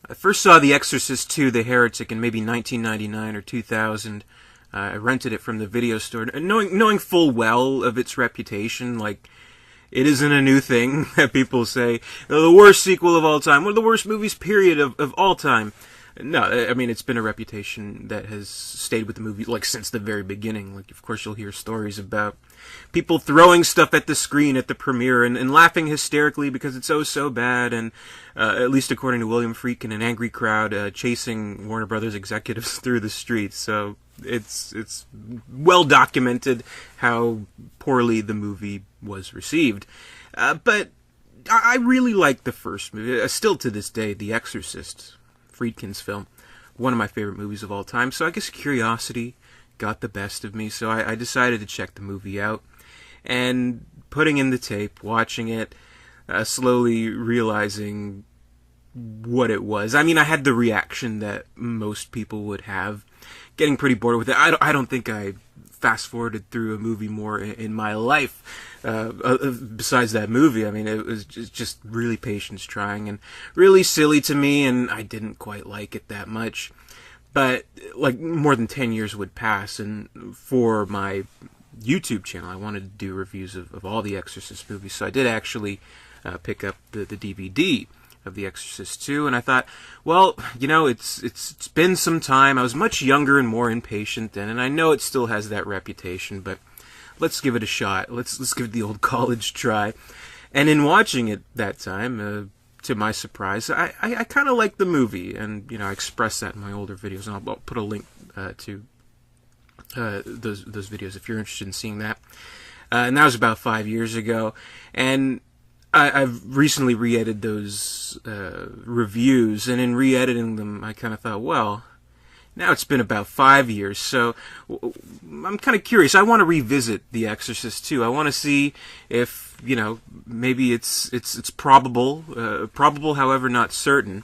I first saw The Exorcist 2, The Heretic, in maybe 1999 or 2000. I rented it from the video store, knowing full well of its reputation. Like, it isn't a new thing that people say, the worst sequel of all time, one of the worst movies, period, of all time. No, I mean, it's been a reputation that has stayed with the movie, like, since the very beginning. Like, of course, you'll hear stories about people throwing stuff at the screen at the premiere and laughing hysterically because it's so bad, and at least according to William Friedkin, an angry crowd chasing Warner Brothers executives through the streets. So it's well documented how poorly the movie was received. But I really like the first movie. Still to this day, The Exorcist, Friedkin's film, one of my favorite movies of all time. So I guess curiosity got the best of me, so I decided to check the movie out. And putting in the tape, watching it, slowly realizing what it was. I mean, I had the reaction that most people would have, getting pretty bored with it. I don't think I fast-forwarded through a movie more in my life besides that movie. I mean, it was just really patience-trying and really silly to me, and I didn't quite like it that much. But, like, more than 10 years would pass, and for my YouTube channel, I wanted to do reviews of all the Exorcist movies, so I did actually pick up the DVD of The Exorcist 2, and I thought, well, you know, it's been some time. I was much younger and more impatient then, and I know it still has that reputation, but let's give it a shot. Let's give it the old college try. And in watching it that time, to my surprise, I kind of liked the movie, and, you know, I expressed that in my older videos, and I'll put a link to those videos if you're interested in seeing that. And that was about 5 years ago, and I've recently re-edited those reviews, and in re-editing them, I kind of thought, well, now it's been about 5 years, so I'm kind of curious. I want to revisit The Exorcist 2. I want to see if, you know, maybe it's probable, however not certain,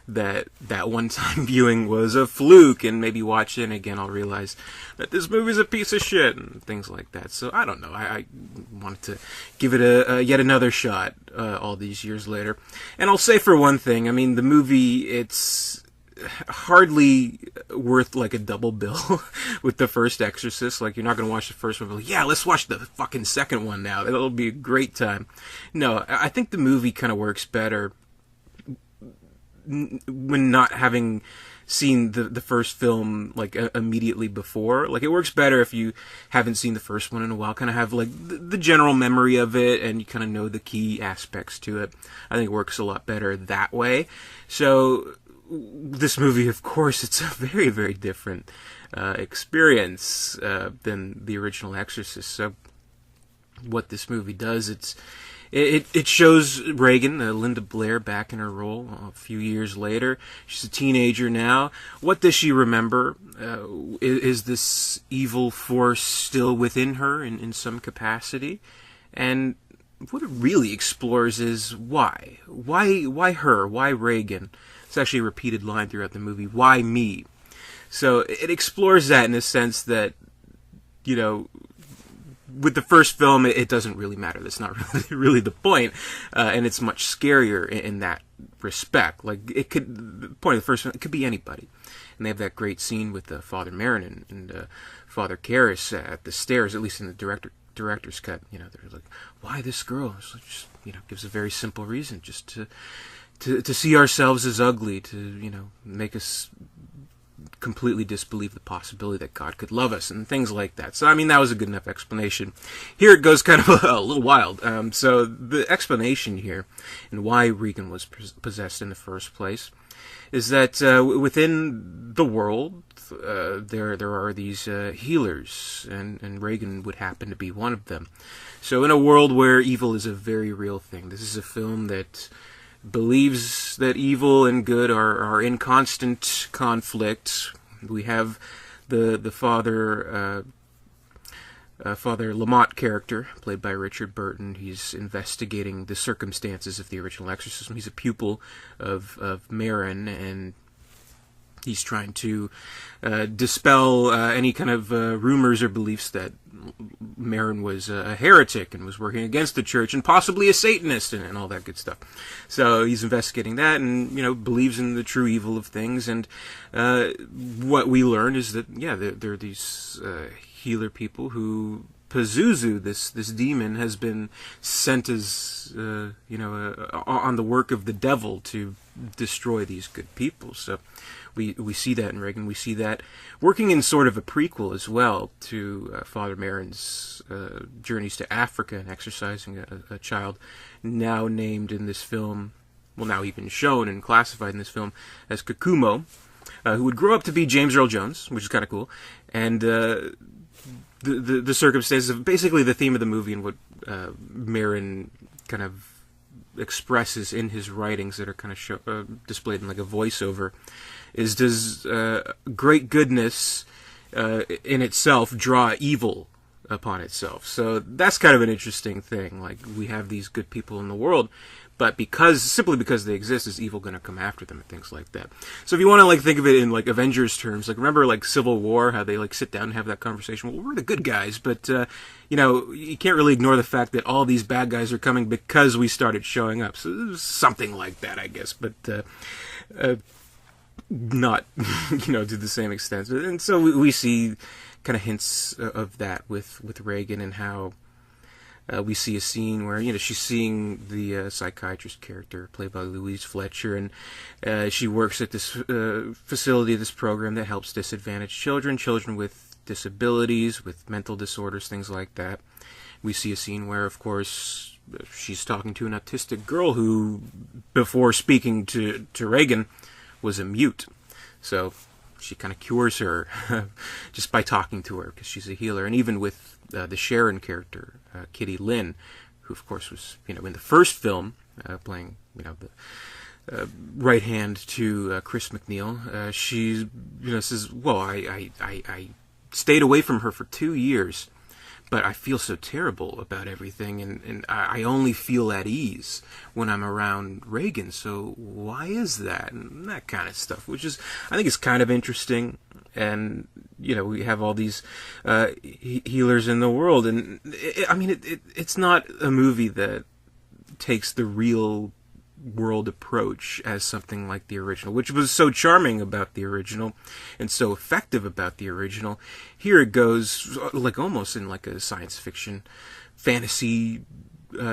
that one-time viewing was a fluke, and maybe watch it, and again I'll realize that this movie's a piece of shit, and things like that. So I don't know. I wanted to give it a yet another shot all these years later. And I'll say for one thing, I mean, the movie, it's hardly worth like a double bill with the first Exorcist. Like, you're not going to watch the first one, but like, yeah, let's watch the fucking second one now. It'll be a great time. No, I think the movie kind of works better when not having seen the first film like immediately before. Like, it works better if you haven't seen the first one in a while, kind of have like the general memory of it, and you kind of know the key aspects to it. I think it works a lot better that way. So this movie, of course, it's a very, very different experience than the original Exorcist. So what this movie does, it shows Regan, Linda Blair, back in her role a few years later. She's a teenager now. What does she remember? Is this evil force still within her in some capacity? And what it really explores is why? Why her? Why Regan? It's actually a repeated line throughout the movie. Why me? So it explores that in a sense that, you know, with the first film, it doesn't really matter. That's not really the point, and it's much scarier in that respect. Like, the point of the first film, it could be anybody, and they have that great scene with Father Merrin and Father Karras at the stairs, at least in the director's cut. You know, they're like, "Why this girl?" It's like, just, you know, gives a very simple reason, just to see ourselves as ugly, to, you know, make us completely disbelieve the possibility that God could love us, and things like that. So, I mean, that was a good enough explanation. Here it goes kind of a little wild. So the explanation here, and why Regan was possessed in the first place, is that within the world, there are these healers, and Regan would happen to be one of them. So in a world where evil is a very real thing, this is a film that believes that evil and good are in constant conflict. We have the Father Lamont character, played by Richard Burton. He's investigating the circumstances of the original exorcism. He's a pupil of Merrin, and He's trying to dispel any kind of rumors or beliefs that Marin was a heretic and was working against the church and possibly a Satanist and all that good stuff. So he's investigating that and, believes in the true evil of things. And what we learn is that, there are these healer people who Pazuzu, this demon, has been sent as, on the work of the devil to destroy these good people. So we see that in Regan. We see that working in sort of a prequel as well to Father Marin's journeys to Africa and exorcising a child now named in this film, well, now even shown and classified in this film as Kakumo, who would grow up to be James Earl Jones, which is kind of cool. And the circumstances of basically the theme of the movie and what Marin kind of expresses in his writings that are kind of displayed in like a voiceover is, does great goodness in itself draw evil upon itself? So that's kind of an interesting thing. Like, we have these good people in the world, but simply because they exist, is evil going to come after them and things like that? So if you want to like think of it in like Avengers terms, like remember like Civil War, how they like sit down and have that conversation? Well, we're the good guys, but you can't really ignore the fact that all these bad guys are coming because we started showing up. So something like that, I guess, but not to the same extent. And so we see kind of hints of that with Regan, and how we see a scene where she's seeing the psychiatrist character played by Louise Fletcher, and she works at this facility, this program that helps disadvantaged children with disabilities, with mental disorders, things like that. We see a scene where, of course, she's talking to an autistic girl who, before speaking to Regan, was a mute. So she kind of cures her just by talking to her, because she's a healer. And even with the Sharon character, Kitty Lynn, who of course was in the first film playing the right hand to Chris McNeil, she says, well, I stayed away from her for 2 years, but I feel so terrible about everything, and I only feel at ease when I'm around Regan. So why is that? And that kind of stuff, which is, I think, is kind of interesting. And we have all these healers in the world, and it's not a movie that takes the real world approach as something like the original, which was so charming about the original and so effective about the original. Here it goes like almost in like a science fiction fantasy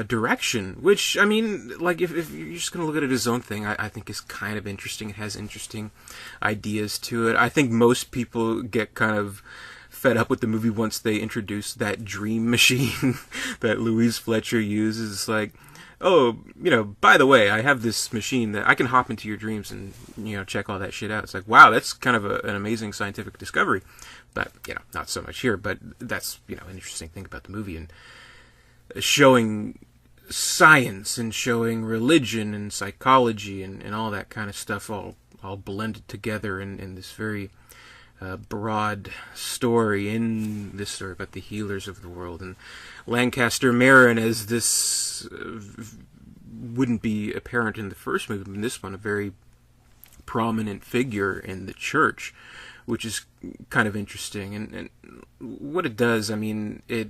direction, which, if you're just going to look at it as its own thing, I think is kind of interesting. It has interesting ideas to it. I think most people get kind of fed up with the movie once they introduce that dream machine that Louise Fletcher uses. It's like, oh, by the way, I have this machine that I can hop into your dreams and, check all that shit out. It's like, wow, that's kind of an amazing scientific discovery. But, not so much here. But that's, an interesting thing about the movie. And showing science and showing religion and psychology and all that kind of stuff all blended together in this very broad story, in this story about the healers of the world. And Lancaster Marin, as this wouldn't be apparent in the first movie, but in this one, a very prominent figure in the church, which is kind of interesting. And what it does, it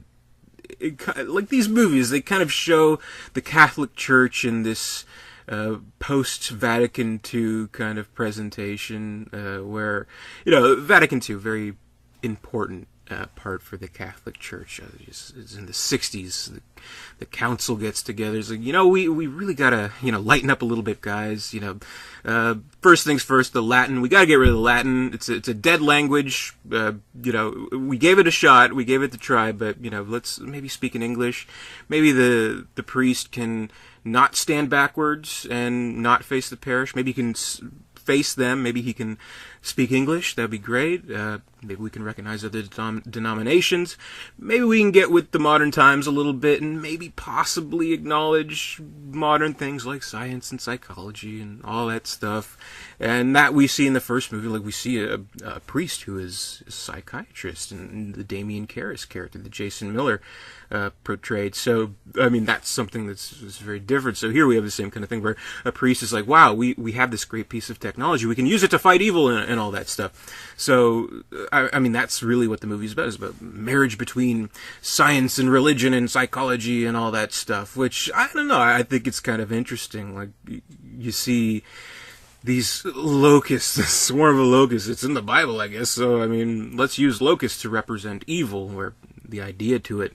like these movies, they kind of show the Catholic Church in this post-Vatican II kind of presentation, where, Vatican II, very important part for the Catholic Church. It's in the 60s. The council gets together. It's like, we really gotta, lighten up a little bit, guys. First things first, the Latin. We gotta get rid of the Latin. It's a dead language. We gave it a shot. We gave it the try, but, let's maybe speak in English. Maybe the priest can not stand backwards and not face the parish. Maybe he can face them. Maybe he can speak English. That'd be great. Maybe we can recognize other denominations. Maybe we can get with the modern times a little bit and maybe possibly acknowledge modern things like science and psychology and all that stuff. And that we see in the first movie. Like, we see a priest who is a psychiatrist, and the Damien Karras character that Jason Miller portrayed. So, that's something that's very different. So here we have the same kind of thing where a priest is like, wow, we have this great piece of technology. We can use it to fight evil in and all that stuff. So, I mean, that's really what the movie's about. It's about marriage between science and religion and psychology and all that stuff, which, I don't know, I think it's kind of interesting. Like, you see these locusts, this swarm of locusts, it's in the Bible, I guess, so, I mean, let's use locusts to represent evil, where the idea to it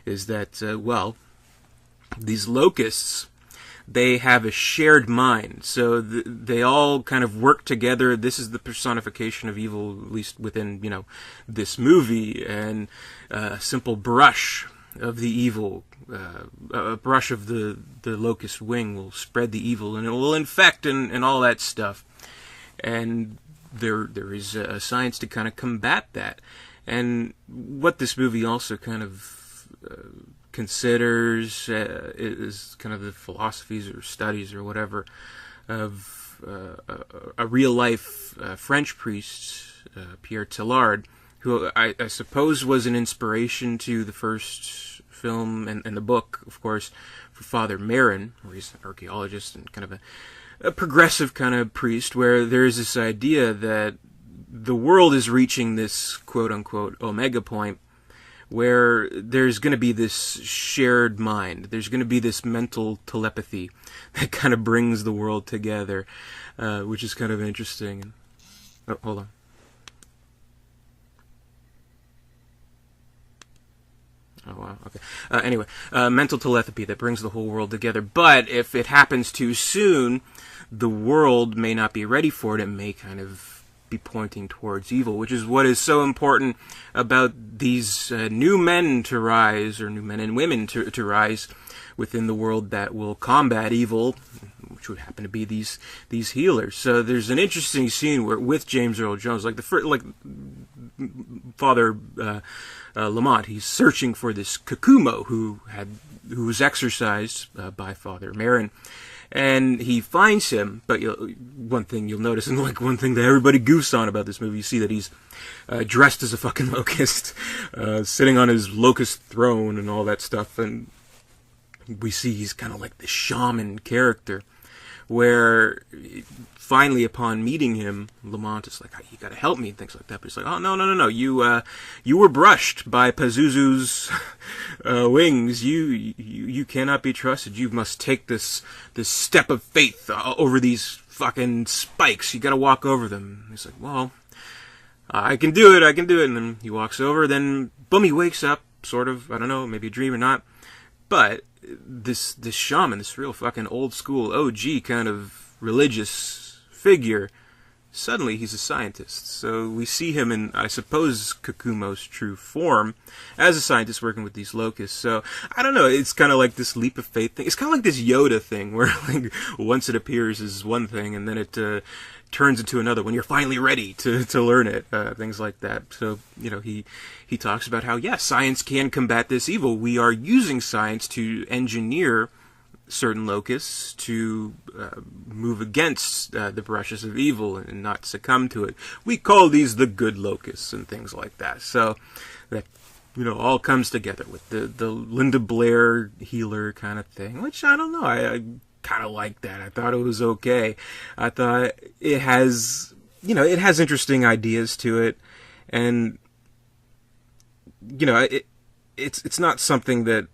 is that, well, these locusts, they have a shared mind, so they all kind of work together. This is the personification of evil, at least within, this movie, and a simple brush of the evil, a brush of the locust wing will spread the evil, and it will infect and all that stuff. And there is a science to kind of combat that. And what this movie also kind of considers is kind of the philosophies or studies or whatever of a real-life French priest, Pierre Teilhard, who I suppose was an inspiration to the first film and the book, of course, for Father Marin, where he's an archaeologist and kind of a progressive kind of priest, where there is this idea that the world is reaching this quote-unquote omega point where there's going to be this shared mind. There's going to be this mental telepathy that kind of brings the world together, which is kind of interesting. Oh, hold on. Oh, wow, okay. Anyway, mental telepathy that brings the whole world together. But if it happens too soon, the world may not be ready for it. It may kind of be pointing towards evil, which is what is so important about these new men to rise, or new men and women to rise within the world that will combat evil, which would happen to be these healers. So there's an interesting scene where with James Earl Jones, like Father Lamont, he's searching for this Kakumo who was exorcised by Father Marin. And he finds him, but one thing you'll notice, and like one thing that everybody goofs on about this movie, you see that he's dressed as a fucking locust, sitting on his locust throne and all that stuff, and we see he's kind of like the shaman character, where finally upon meeting him, Lamont is like, you gotta help me, and things like that, but he's like, oh, no, you were brushed by Pazuzu's wings, you cannot be trusted, you must take this step of faith over these fucking spikes, you gotta walk over them. And he's like, well, I can do it, and then he walks over, then boom, he wakes up, sort of, I don't know, maybe a dream or not, but this shaman, this real fucking old school OG kind of religious figure, suddenly he's a scientist. So we see him in, I suppose, Kakumo's true form as a scientist working with these locusts. So I don't know, it's kind of like this leap of faith thing. It's kind of like this Yoda thing where like once it appears as one thing and then it turns into another when you're finally ready to learn it, things like that. So, he talks about how, yes, science can combat this evil. We are using science to engineer certain locusts to move against the brushes of evil and not succumb to it. We call these the good locusts and things like that. So that, all comes together with the Linda Blair healer kind of thing, which I don't know. I kind of like that. I thought it was okay. I thought it has, it has interesting ideas to it, and it's not something that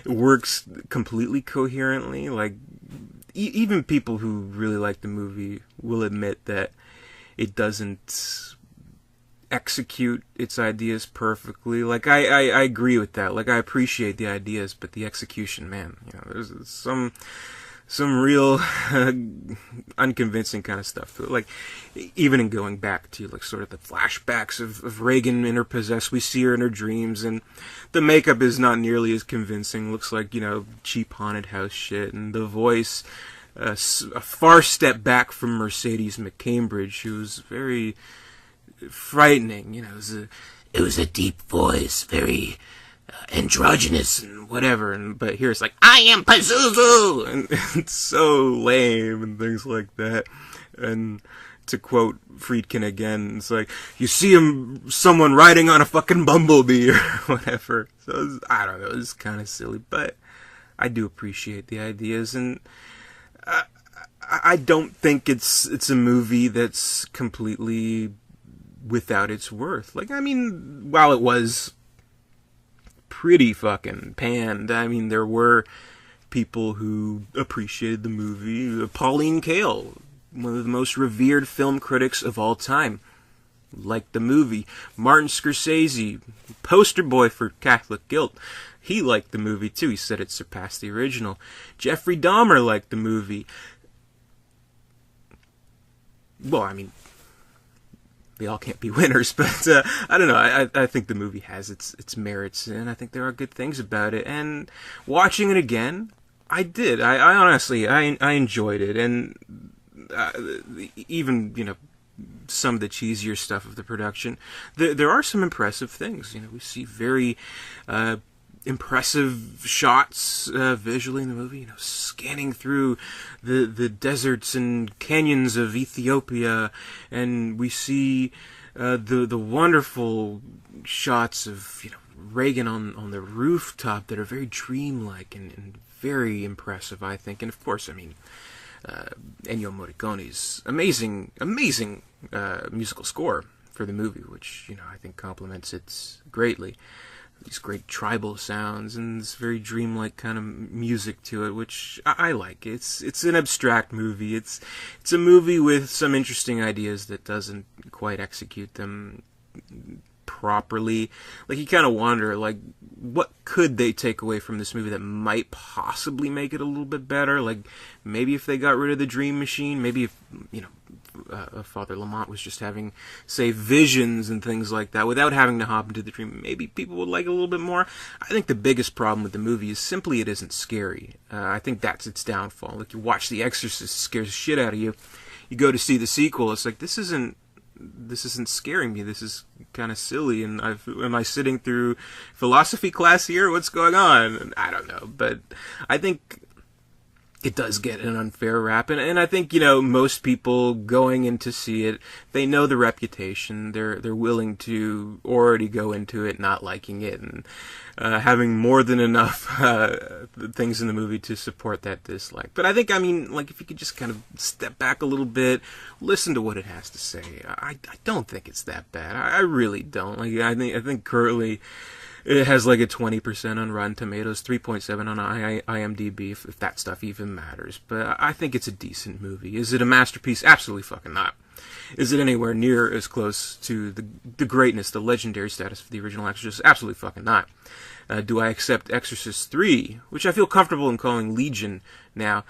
works completely coherently. Like even people who really like the movie will admit that it doesn't execute its ideas perfectly. Like I agree with that. Like I appreciate the ideas, but the execution, man, there's some real unconvincing kind of stuff to it. Like even in going back to like sort of the flashbacks of Regan in her possessed, we see her in her dreams, and the makeup is not nearly as convincing. Looks like cheap haunted house shit, and the voice a far step back from Mercedes McCambridge, who was very frightening. It was a deep voice, very androgynous and whatever, but here it's like, I am Pazuzu, and it's so lame and things like that. And to quote Friedkin again, it's like, you see someone riding on a fucking bumblebee or whatever. So I don't know, it's kind of silly, but I do appreciate the ideas, and I don't think it's a movie that's completely without its worth. Like, I mean, while it was pretty fucking panned, I mean, there were people who appreciated the movie. Pauline Kael, one of the most revered film critics of all time, liked the movie. Martin Scorsese, poster boy for Catholic guilt, he liked the movie too. He said it surpassed the original. Jeffrey Dahmer liked the movie. Well, I mean, they all can't be winners, but I don't know. I think the movie has its merits, and I think there are good things about it. And watching it again, I did. I honestly, I enjoyed it, and even, you know, some of the cheesier stuff of the production, there are some impressive things. You know, we see very impressive shots visually in the movie, you know, scanning through the deserts and canyons of Ethiopia, and we see the wonderful shots of, you know, Regan on the rooftop that are very dreamlike and very impressive, I think. And of course, I mean, Ennio Morricone's amazing musical score for the movie, which, you know, I think complements it greatly. These great tribal sounds and this very dreamlike kind of music to it, which I like. It's an abstract movie. It's a movie with some interesting ideas that doesn't quite execute them properly. Like, you kind of wonder, like, what could they take away from this movie that might possibly make it a little bit better? Like, maybe if they got rid of the dream machine, maybe if, you know, Father Lamont was just having, say, visions and things like that without having to hop into the dream, maybe people would like it a little bit more. I think the biggest problem with the movie is simply it isn't scary. I think that's its downfall. Like, you watch The Exorcist, it scares the shit out of you. You go to see the sequel, it's like, this isn't scaring me. This is kind of silly, and am I sitting through philosophy class here? What's going on? I don't know, but I think it does get an unfair rap, and I think, you know, most people going in to see it, they know the reputation. They're willing to already go into it not liking it, and having more than enough things in the movie to support that dislike. But I think, I mean, like, if you could just kind of step back a little bit, listen to what it has to say, I don't think it's that bad. I really don't. Like, I think currently it has like a 20% on Rotten Tomatoes, 3.7 on IMDb, if that stuff even matters. But I think it's a decent movie. Is it a masterpiece? Absolutely fucking not. Is it anywhere near as close to the greatness, the legendary status of the original Exorcist? Absolutely fucking not. Do I accept Exorcist 3, which I feel comfortable in calling Legion now?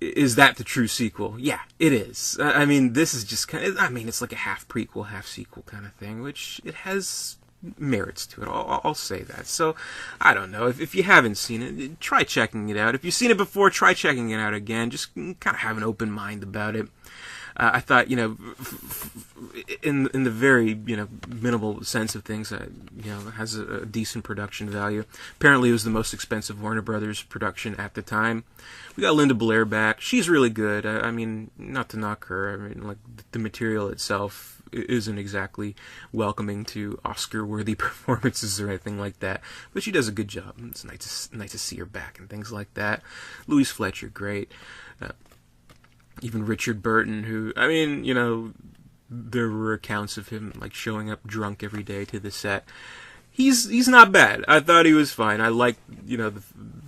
Is that the true sequel? Yeah, it is. I mean, this is just kind of, I mean, it's like a half prequel, half sequel kind of thing, which it has merits to it. I'll say that. So, I don't know. If you haven't seen it, try checking it out. If you've seen it before, try checking it out again. Just kind of have an open mind about it. I thought, you know, in the very, you know, minimal sense of things, you know, it has a decent production value. Apparently, it was the most expensive Warner Brothers production at the time. We got Linda Blair back. She's really good. I mean, not to knock her. I mean, like, the material itself isn't exactly welcoming to Oscar-worthy performances or anything like that, but she does a good job. It's nice to see her back and things like that. Louise Fletcher, great. Even Richard Burton, who, I mean, you know, there were accounts of him, like, showing up drunk every day to the set. He's not bad. I thought he was fine. I like, you know,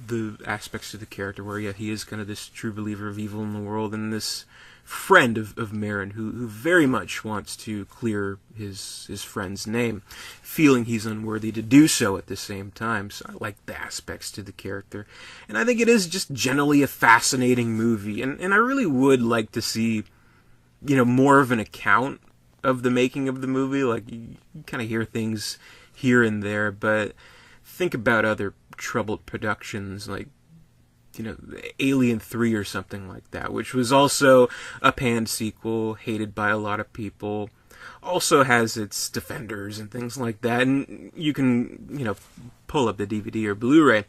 the aspects of the character where, yeah, he is kind of this true believer of evil in the world, and this friend of Marin who very much wants to clear his friend's name, feeling he's unworthy to do so at the same time. So I like the aspects to the character. And I think it is just generally a fascinating movie. And I really would like to see, you know, more of an account of the making of the movie. Like, you kind of hear things here and there, but think about other troubled productions like, you know, Alien 3 or something like that, which was also a panned sequel, hated by a lot of people, also has its defenders and things like that, and you can, you know, pull up the DVD or Blu-ray,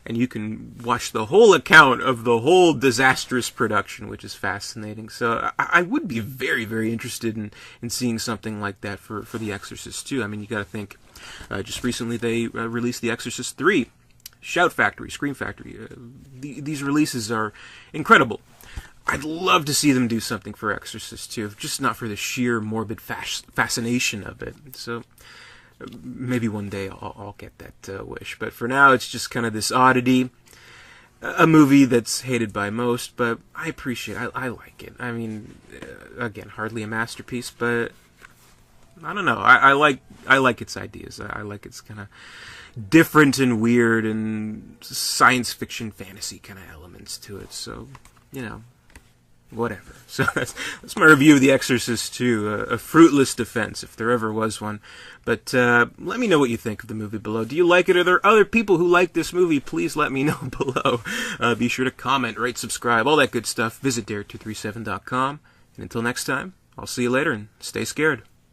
and you can watch the whole account of the whole disastrous production, which is fascinating. So I would be very, very interested in seeing something like that for The Exorcist 2. I mean, you gotta think, just recently they released The Exorcist 3, Shout Factory, Scream Factory. These releases are incredible. I'd love to see them do something for Exorcist too, just not for the sheer morbid fascination of it. So maybe one day I'll get that wish. But for now, it's just kind of this oddity. A movie that's hated by most, but I appreciate it. I like it. I mean, again, hardly a masterpiece, but I don't know. I like its ideas. I like its kind of different and weird and science fiction fantasy kind of elements to it. So, whatever. So that's my review of The Exorcist 2, a fruitless defense, if there ever was one. But let me know what you think of the movie below. Do you like it? Are there other people who like this movie? Please let me know below. Be sure to comment, rate, subscribe, all that good stuff. Visit Dare237.com. And until next time, I'll see you later, and stay scared.